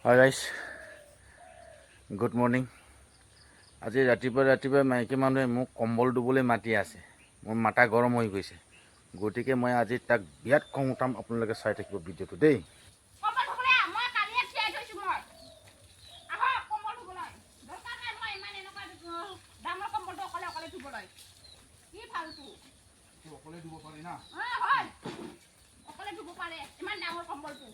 Hi guys, good morning. আজি ৰাতিপুৱা মাইকী মানুহে মোক কম্বল ধুবলৈ মাতি আছে। মোৰ মাথা গৰম হৈ গৈছে, গতিকে মই আজি তাক বিৰাট খং উঠাম। আপোনালোকে চাই থাকিব ভিডিঅ'টো দেই। অকলে ধুব পাৰি না? অকলে ধুব পাৰে, ইমান ডাঙৰ কম্বলটো।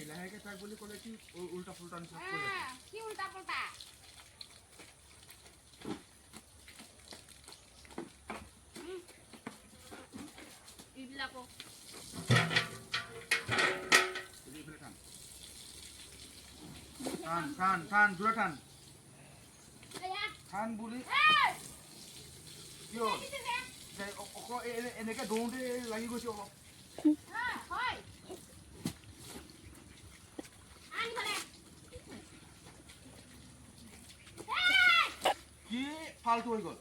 লাহেকে তাক বুলি ক'লে কি উল্টা ফুল্টা নিচিনা কি উল্টা ফুল্টা এইবিলাকো টান জোৰে টান টান বুলি এনেকে দৌৰোতে লাগি গৈছে অলপ। কি ফাল্টু হৈ গ'ল?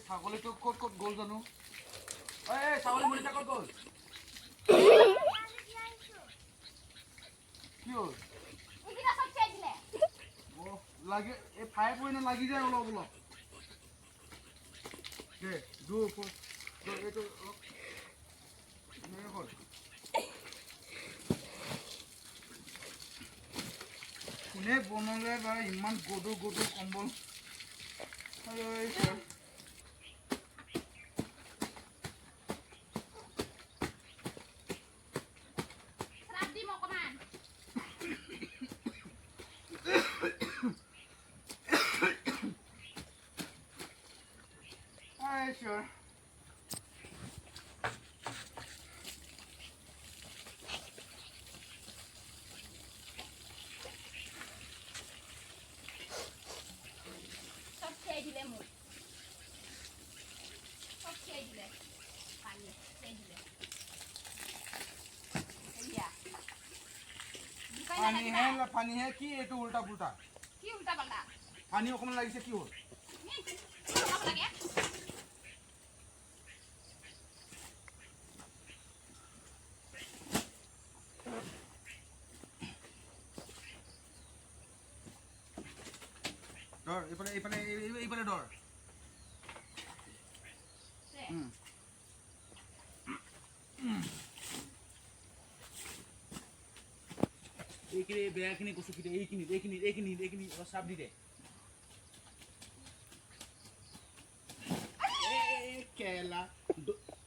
ছাগলীটো ক'ত গ'ল জানো? ছাগলী মৰিটা ক'ত গ'ল? কি হ'ল? লাগে এই ফাই পইণ্ট লাগি যায় অলপ অলপ। এইটো কোনে বনালে বা ইমান গধুৰ কম্বল? Sure. पानी है कि ये तो उल्टा पुल्टा की उल्टा पल्टा पानी অকমান লাগিছে কি হ'ল ডর এইপারে ডর এইখিনি বেয়াখিনি কৈছো কি এইখিনি চাপ দি দে কেলা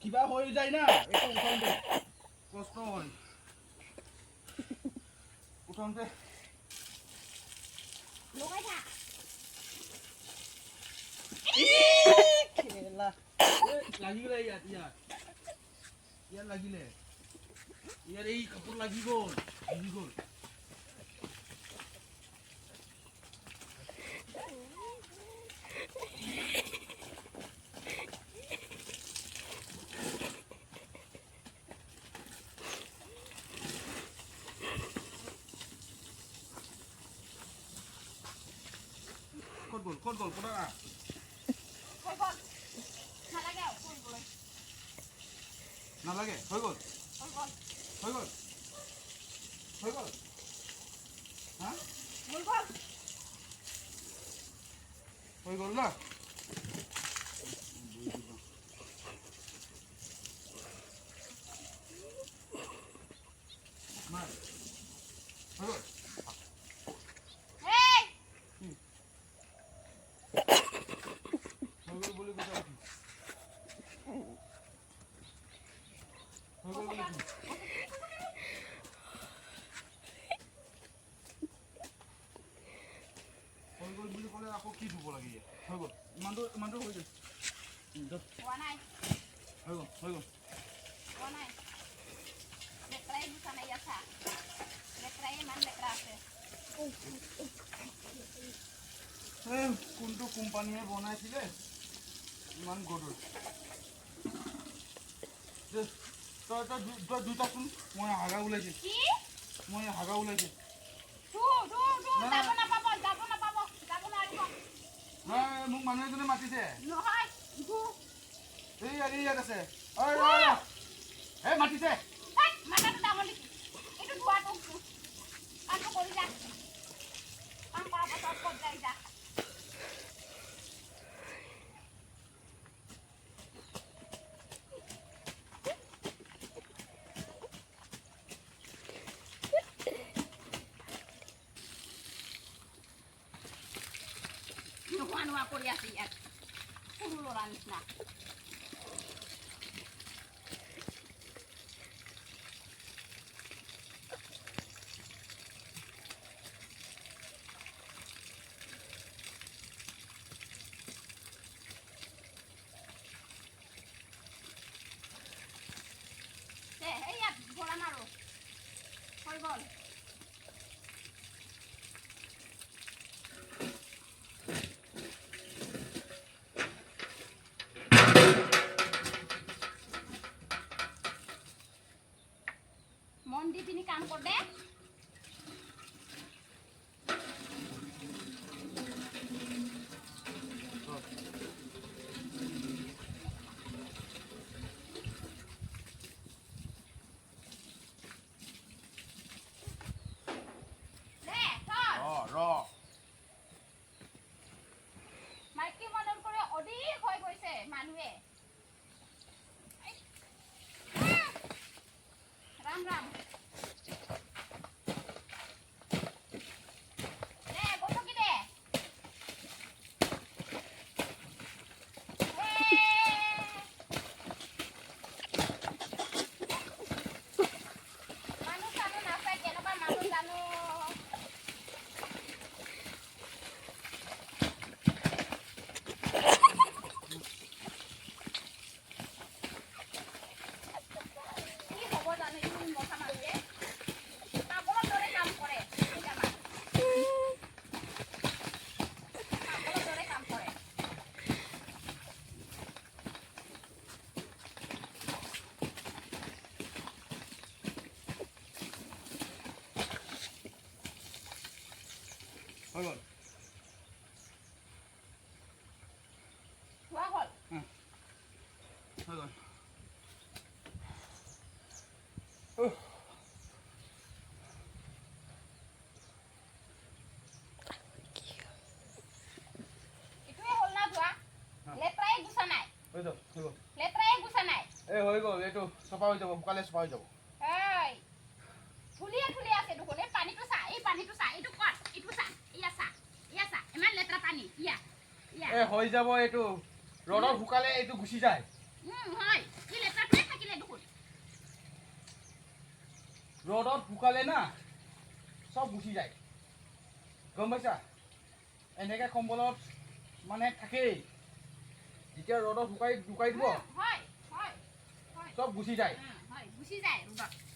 কিবা হৈ যায় না একো উঠাওঁতে কষ্ট হয় উঠাওঁতে লগাই থাক কেলা লাগিলে ইয়াত লাগিলে ইয়াৰ এই কাপোৰ লাগি গ'ল ক'ত গ'ল পুৰা নালাগে হৈ গ'ল হা হৈ গ'ল না বুলি ক'লে আকৌ কি ধুব লাগে হৈ গ'ল ইমানটো হৈ গ'ল হোৱা নাই হৈ গ'ল হোৱা নাই লেকৰাই গুচা নাই আছা লেকৰাই ইমান লেকৰা আছে কোনটো কোম্পানীয়ে বনাইছিলে ইমান গধুৰ তই দুটাচোন মই হাগা ওলাইছে মোক মানুহ এজনে মাতিছে এই ইয়াত আছে মাতিছে নোহোৱা কৰি আছে ইয়াত সৰু ল'ৰা নিচিনা ইয়াত বৰা মাৰো হৈ গ'ল মন দি পিনি কাম কৰ দে মাইকী মানুহৰ কৰি অধিক হৈ গৈছে মানুহে ৰাম ৰাম হৈ গ'ল হোৱা হ'ল হৈ গ'ল এইটোৱে হ'ল না ধোৱা লেতৰাই গুচা নাই হৈ গ'ল লেতৰাই গুচা নাই হৈ গ'ল এইটো চফা হৈ যাব সোনকালে চফা হৈ যাব এই ধুলিয়া আছে দেখোন এই পানীটো চা এইটো কত এইটো চা ইয়া চা ইমান লেতৰা পানী ইয়া হৈ যাব এইটো ৰ'দত শুকালে এইটো গুচি যায় হয় কি লেতৰাটোৱে থাকিলে দেখোন ৰ'দত শুকালে না চব গুচি যায় গম পাইছা এনেকৈ কম্বলত মানে থাকেই যেতিয়া ৰ'দত শুকাই দিব হয় চব গুচি যায় গুচি যায় ৰ'দত